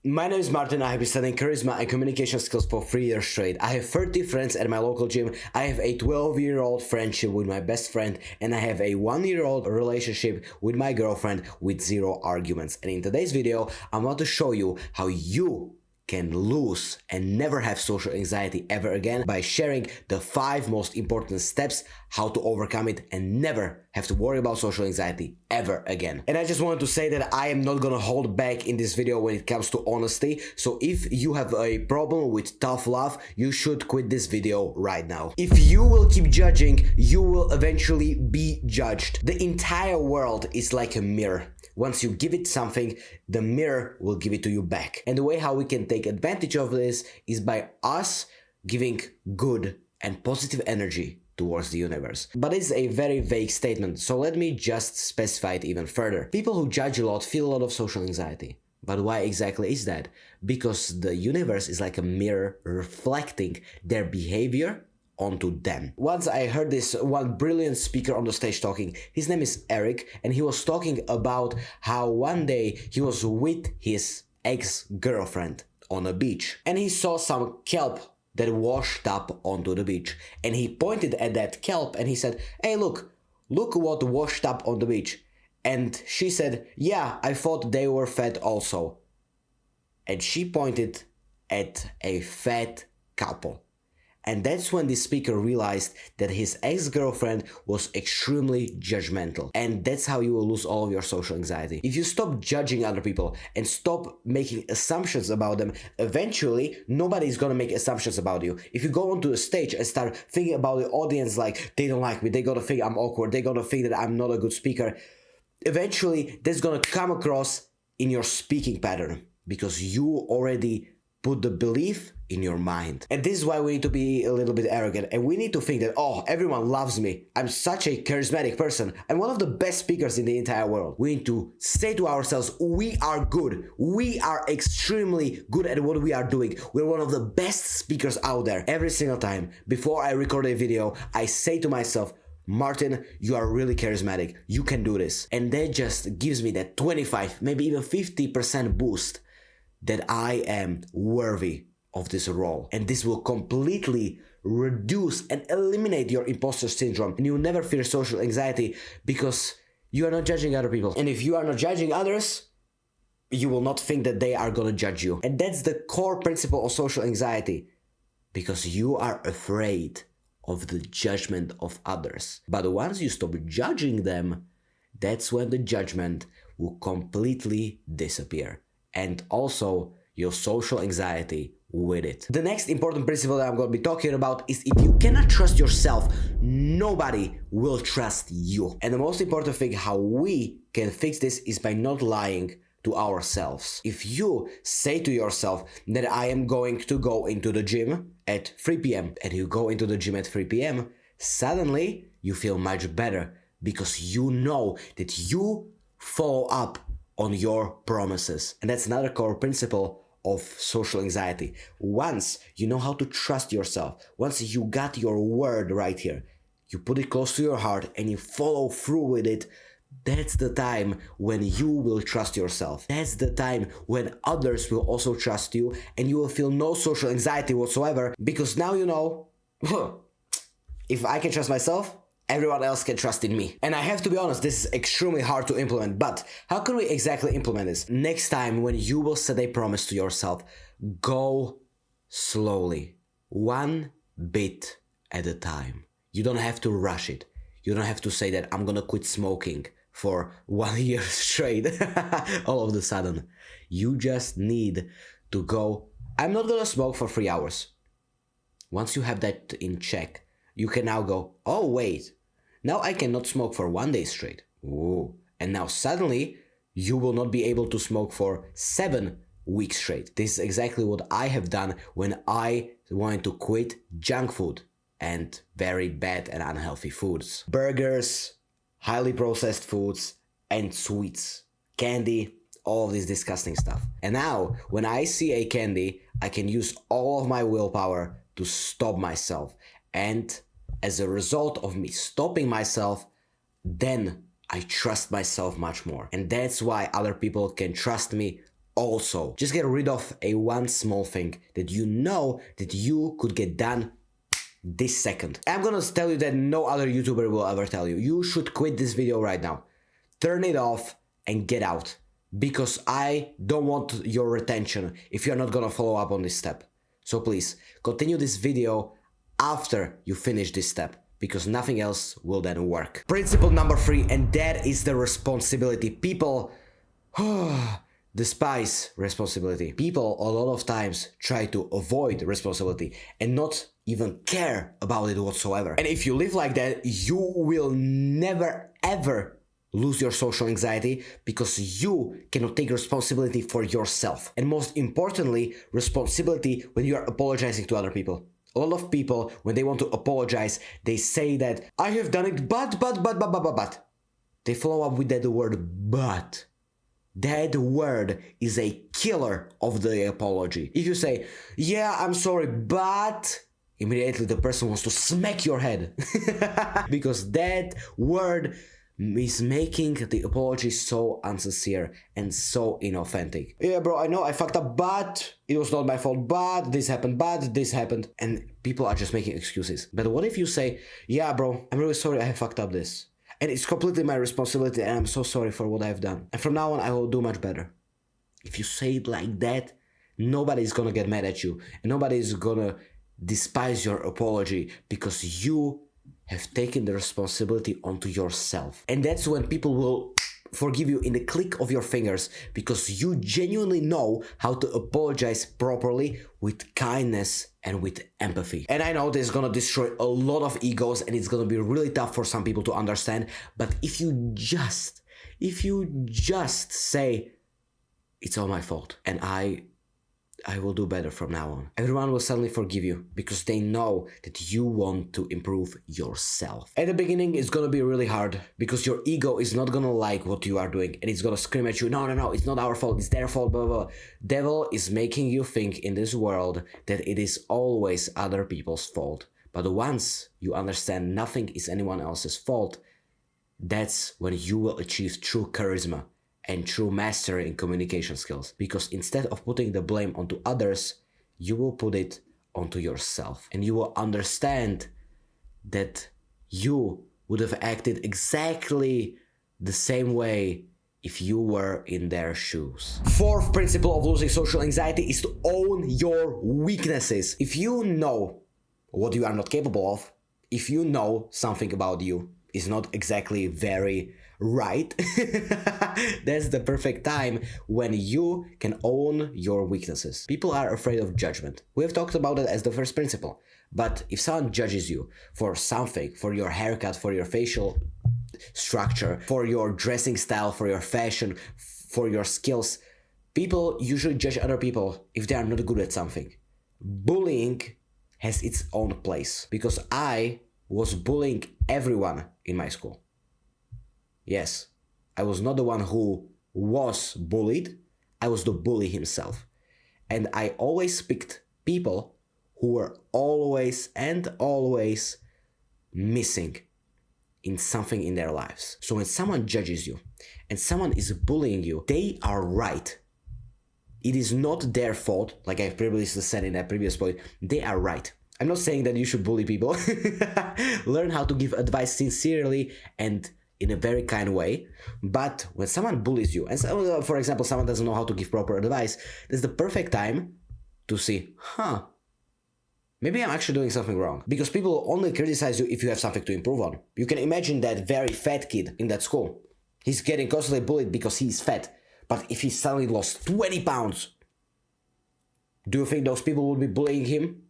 My name is Martin. I have been studying charisma and communication skills for 3 years straight. I have 30 friends at my local gym. I have a 12-year-old friendship with my best friend, and I have a 1-year-old relationship with my girlfriend with 0 arguments. And in today's video, I want to show you how you can lose and never have social anxiety ever again by sharing the 5 most important steps how to overcome it and never have to worry about social anxiety ever again. And I just wanted to say that I am not gonna hold back in this video when it comes to honesty. So if you have a problem with tough love, you should quit this video right now. If you will keep judging, you will eventually be judged. The entire world is like a mirror. Once you give it something, the mirror will give it to you back. And the way how we can take advantage of this is by us giving good and positive energy towards the universe. But it's a very vague statement, so let me just specify it even further. People who judge a lot feel a lot of social anxiety. But why exactly is that? Because the universe is like a mirror reflecting their behavior onto them. Once I heard this one brilliant speaker on the stage talking. His name is Eric, and he was talking about how one day he was with his ex-girlfriend on a beach, and he saw some kelp that washed up onto the beach, and he pointed at that kelp and he said, "Hey, look what washed up on the beach." And she said, "Yeah, I thought they were fat also." And she pointed at a fat couple. And that's when the speaker realized that his ex-girlfriend was extremely judgmental. And that's how you will lose all of your social anxiety. If you stop judging other people and stop making assumptions about them, eventually nobody is gonna make assumptions about you. If you go onto a stage and start thinking about the audience like, they don't like me, they're gonna think I'm awkward, they're gonna think that I'm not a good speaker, eventually that's gonna come across in your speaking pattern because you already put the belief in your mind. And this is why we need to be a little bit arrogant, and we need to think that, oh, everyone loves me, I'm such a charismatic person, I'm one of the best speakers in the entire world. We need to say to ourselves, we are good, we are extremely good at what we are doing, we're one of the best speakers out there. Every single time before I record a video, I say to myself, Martin, you are really charismatic, you can do this. And that just gives me that 25, maybe even 50% boost that I am worthy of this role. And this will completely reduce and eliminate your imposter syndrome, and you will never fear social anxiety because you are not judging other people. And if you are not judging others, you will not think that they are gonna judge you. And that's the core principle of social anxiety, because you are afraid of the judgment of others. But once you stop judging them, that's when the judgment will completely disappear. And also your social anxiety with it. The next important principle that I'm going to be talking about is if you cannot trust yourself, nobody will trust you. And the most important thing how we can fix this is by not lying to ourselves. If you say to yourself that I am going to go into the gym at 3 p.m. and you go into the gym at 3 p.m., suddenly you feel much better because you know that you follow up on your promises. And that's another core principle of social anxiety. Once you know how to trust yourself, once you got your word right here, you put it close to your heart and you follow through with it, that's the time when you will trust yourself. That's the time when others will also trust you, and you will feel no social anxiety whatsoever, because now you know, if I can trust myself, everyone else can trust in me. And I have to be honest, this is extremely hard to implement, but how can we exactly implement this? Next time when you will set a promise to yourself, go slowly, one bit at a time. You don't have to rush it. You don't have to say that I'm gonna quit smoking for 1 year straight all of a sudden. You just need to go, I'm not gonna smoke for 3 hours. Once you have that in check, you can now go, oh wait, now I cannot smoke for 1 day straight. Ooh. And now suddenly you will not be able to smoke for 7 weeks straight. This is exactly what I have done when I wanted to quit junk food and very bad and unhealthy foods. Burgers, highly processed foods, and sweets, candy, all of this disgusting stuff. And now when I see a candy, I can use all of my willpower to stop myself. And as a result of me stopping myself, then I trust myself much more. And that's why other people can trust me also. Just get rid of a one small thing that you know that you could get done this second. I'm gonna tell you that no other YouTuber will ever tell you. You should quit this video right now. Turn it off and get out. Because I don't want your retention if you're not gonna follow up on this step. So please, continue this video after you finish this step, because nothing else will then work. Principle number 3, and that is the responsibility. People despise responsibility. People a lot of times try to avoid responsibility and not even care about it whatsoever. And if you live like that, you will never ever lose your social anxiety, because you cannot take responsibility for yourself. And most importantly, responsibility when you are apologizing to other people. A lot of people, when they want to apologize, they say that I have done it, but. They follow up with that word, but. That word is a killer of the apology. If you say, yeah, I'm sorry, but, immediately the person wants to smack your head. Because that word is making the apology so insincere and so inauthentic. Yeah, bro, I know I fucked up, but it was not my fault, but this happened, but this happened. And people are just making excuses. But what if you say, yeah, bro, I'm really sorry I have fucked up this. And it's completely my responsibility and I'm so sorry for what I've done. And from now on, I will do much better. If you say it like that, nobody's gonna get mad at you. And nobody's gonna despise your apology, because you have taken the responsibility onto yourself. And that's when people will forgive you in the click of your fingers, because you genuinely know how to apologize properly with kindness and with empathy. And I know this is gonna destroy a lot of egos and it's gonna be really tough for some people to understand, but if you just say it's all my fault and I will do better from now on, everyone will suddenly forgive you, because they know that you want to improve yourself. At the beginning, it's gonna be really hard, because your ego is not gonna like what you are doing, and it's gonna scream at you, no, it's not our fault, it's their fault, blah, blah, blah. Devil is making you think in this world that it is always other people's fault. But once you understand nothing is anyone else's fault, that's when you will achieve true charisma and true mastery in communication skills. Because instead of putting the blame onto others, you will put it onto yourself. And you will understand that you would have acted exactly the same way if you were in their shoes. Fourth principle of losing social anxiety is to own your weaknesses. If you know what you are not capable of, if you know something about you is not exactly very right, that's the perfect time when you can own your weaknesses. People are afraid of judgment. We have talked about it as the first principle. But if someone judges you for something, for your haircut, for your facial structure, for your dressing style, for your fashion, for your skills, people usually judge other people if they are not good at something. Bullying has its own place, because I was bullying everyone in my school. Yes, I was not the one who was bullied, I was the bully himself. And I always picked people who were always missing in something in their lives. So when someone judges you and someone is bullying you, they are right. It is not their fault, like I previously said in that previous point, they are right. I'm not saying that you should bully people. Learn how to give advice sincerely and in a very kind way. But when someone bullies you, and so, for example, someone doesn't know how to give proper advice, that's the perfect time to see, maybe I'm actually doing something wrong. Because people will only criticize you if you have something to improve on. You can imagine that very fat kid in that school. He's getting constantly bullied because he's fat. But if he suddenly lost 20 pounds, do you think those people would be bullying him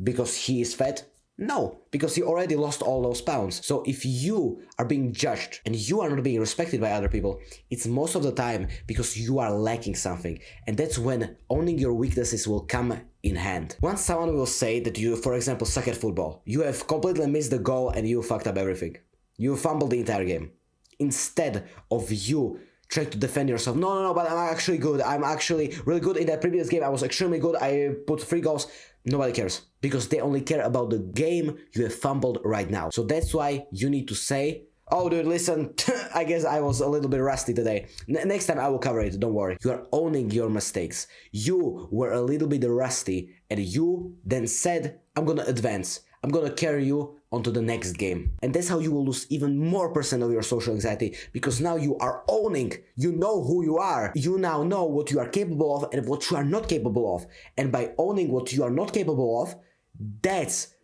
because he is fat? No, because he already lost all those pounds. So if you are being judged and you are not being respected by other people, it's most of the time because you are lacking something. And that's when owning your weaknesses will come in hand. Once someone will say that you, for example, suck at football, you have completely missed the goal and you fucked up everything. You fumbled the entire game. Instead of you trying to defend yourself, no, but I'm actually good. I'm actually really good in that previous game. I was extremely good. I put 3 goals. Nobody cares, because they only care about the game you have fumbled right now. So that's why you need to say, Oh, dude, listen, I guess I was a little bit rusty today. Next time I will cover it, don't worry. You are owning your mistakes. You were a little bit rusty, and you then said, I'm gonna advance. I'm gonna carry you onto the next game. And that's how you will lose even more percent of your social anxiety, because now you are owning. You know who you are. You now know what you are capable of and what you are not capable of. And by owning what you are not capable of, that's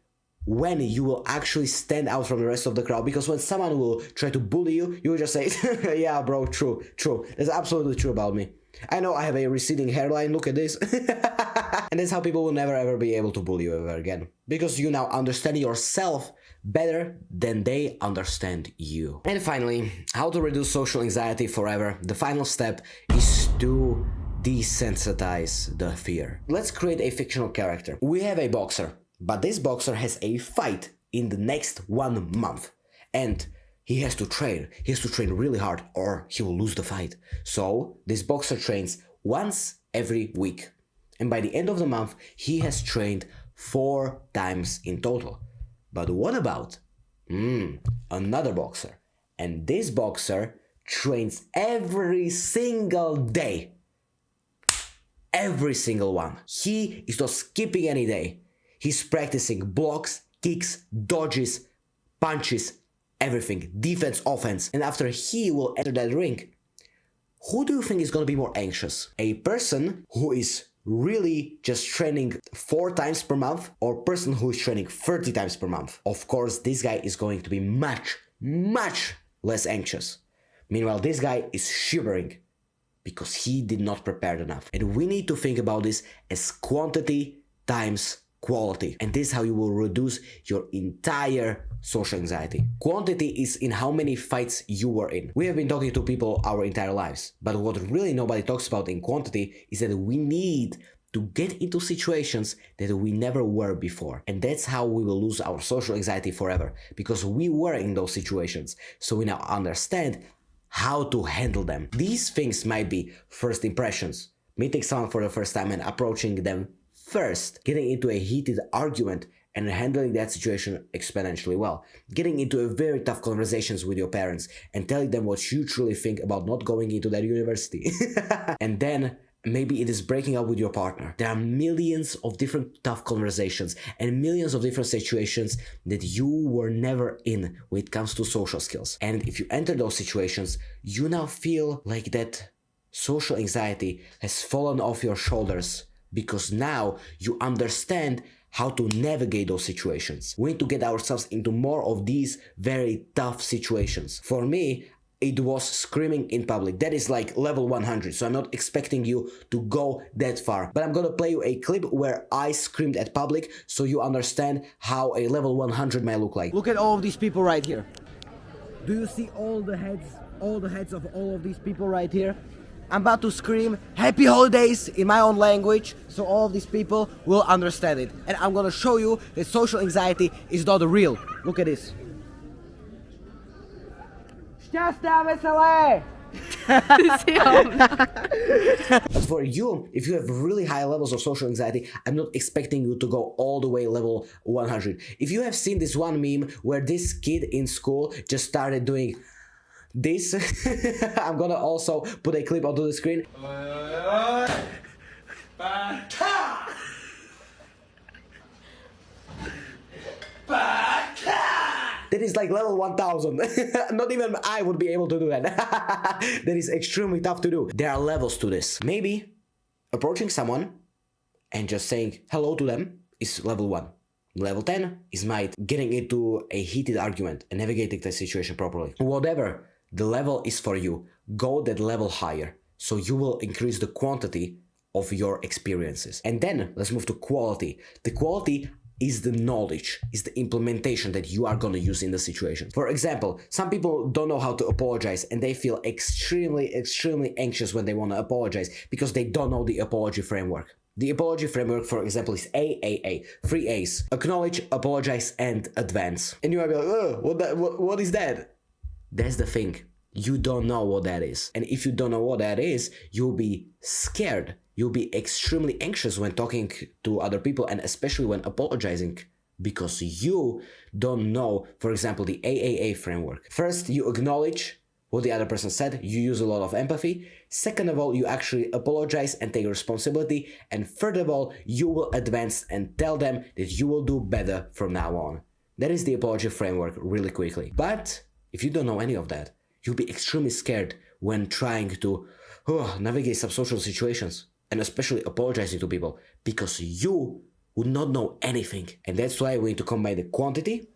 when you will actually stand out from the rest of the crowd. Because when someone will try to bully you, you will just say, yeah, bro, true. That's absolutely true about me. I know I have a receding hairline, look at this. And that's how people will never ever be able to bully you ever again. Because you now understand yourself better than they understand you. And finally, how to reduce social anxiety forever. The final step is to desensitize the fear. Let's create a fictional character. We have a boxer. But this boxer has a fight in the next 1 month. And he has to train. He has to train really hard or he will lose the fight. So this boxer trains once every week. And by the end of the month, he has trained 4 times in total. But what about another boxer? And this boxer trains every single day. Every single one. He is not skipping any day. He's practicing blocks, kicks, dodges, punches, everything, defense, offense. And after he will enter that ring, who do you think is going to be more anxious? A person who is really just training 4 times per month, or a person who is training 30 times per month? Of course, this guy is going to be much less anxious. Meanwhile, this guy is shivering because he did not prepare enough. And we need to think about this as quantity times quality. And this is how you will reduce your entire social anxiety. Quantity is in how many fights you were in. We have been talking to people our entire lives, but what really nobody talks about in quantity is that we need to get into situations that we never were before. And that's how we will lose our social anxiety forever, because we were in those situations. So we now understand how to handle them. These things might be first impressions, meeting someone for the first time and approaching them first, getting into a heated argument and handling that situation exponentially well, getting into a very tough conversations with your parents and telling them what you truly think about not going into that university. And then maybe it is breaking up with your partner. There are millions of different tough conversations and millions of different situations that you were never in when it comes to social skills. And if you enter those situations, you now feel like that social anxiety has fallen off your shoulders, because now you understand how to navigate those situations. We need to get ourselves into more of these very tough situations. For me, it was screaming in public. That is like level 100, so I'm not expecting you to go that far. But I'm gonna play you a clip where I screamed at public so you understand how a level 100 might look like. Look at all of these people right here. Do you see all the heads of all of these people right here? I'm about to scream happy holidays in my own language so all of these people will understand it. And I'm gonna show you that social anxiety is not real. Look at this. Šťastné a veselé! For you, if you have really high levels of social anxiety, I'm not expecting you to go all the way level 100. If you have seen this one meme where this kid in school just started doing this, I'm gonna also put a clip onto the screen. That is like level 1000. Not even I would be able to do that. That is extremely tough to do. There are levels to this. Maybe approaching someone and just saying hello to them is level 1. Level 10 is getting into a heated argument and navigating the situation properly. Whatever the level is for you, go that level higher, so you will increase the quantity of your experiences. And then let's move to quality. The quality is the knowledge, is the implementation that you are going to use in the situation. For example, some people don't know how to apologize and they feel extremely anxious when they want to apologize because they don't know the apology framework. The apology framework, for example, is AAA, 3 A's. Acknowledge, apologize, and advance. And you might be like, oh, what is that? That's the thing. You don't know what that is. And if you don't know what that is, you'll be scared. You'll be extremely anxious when talking to other people and especially when apologizing because you don't know, for example, the AAA framework. First, you acknowledge what the other person said, you use a lot of empathy. Second of all, you actually apologize and take responsibility. And third of all, you will advance and tell them that you will do better from now on. That is the apology framework really quickly. But if you don't know any of that, you'll be extremely scared when trying to navigate some social situations and especially apologizing to people because you would not know anything. And that's why we need to combine the quantity,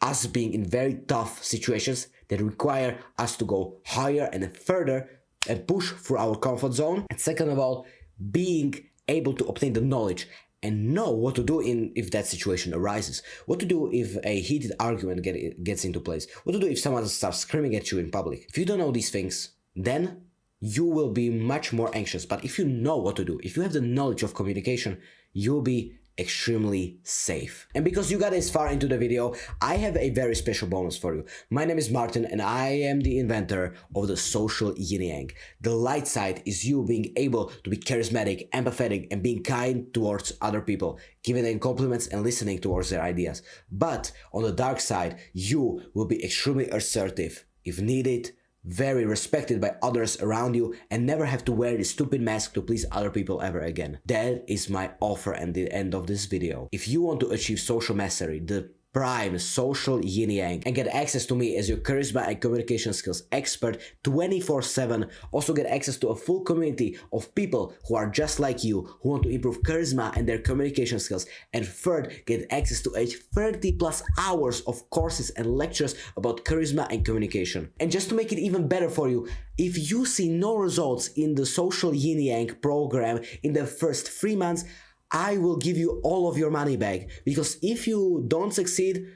us being in very tough situations that require us to go higher and further and push through our comfort zone. And second of all, being able to obtain the knowledge and know what to do if that situation arises. What to do if a heated argument gets into place. What to do if someone starts screaming at you in public. If you don't know these things, then you will be much more anxious. But if you know what to do, if you have the knowledge of communication, you'll be extremely safe. And because you got this far into the video, I have a very special bonus for you. My name is Martin and I am the inventor of the social yin yang. The light side is you being able to be charismatic, empathetic, and being kind towards other people, giving them compliments and listening towards their ideas. But on the dark side, you will be extremely assertive if needed, very respected by others around you, and never have to wear this stupid mask to please other people ever again. That is my offer at the end of this video. If you want to achieve social mastery, the prime social yin yang, and get access to me as your charisma and communication skills expert 24/7, also get access to a full community of people who are just like you, who want to improve charisma and their communication skills, and third, get access to 30 plus hours of courses and lectures about charisma and communication. And just to make it even better for you, if you see no results in the social yin yang program in the first 3 months, I will give you all of your money back, because if you don't succeed,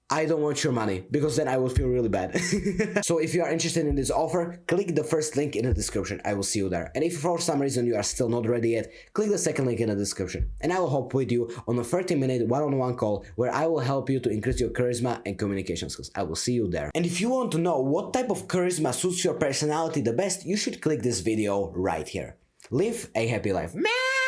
I don't want your money, because then I will feel really bad. So if you are interested in this offer, click the first link in the description. I will see you there. And if for some reason you are still not ready yet, click the second link in the description. And I will hop with you on a 30-minute one-on-one call where I will help you to increase your charisma and communication skills. I will see you there. And if you want to know what type of charisma suits your personality the best, you should click this video right here. Live a happy life.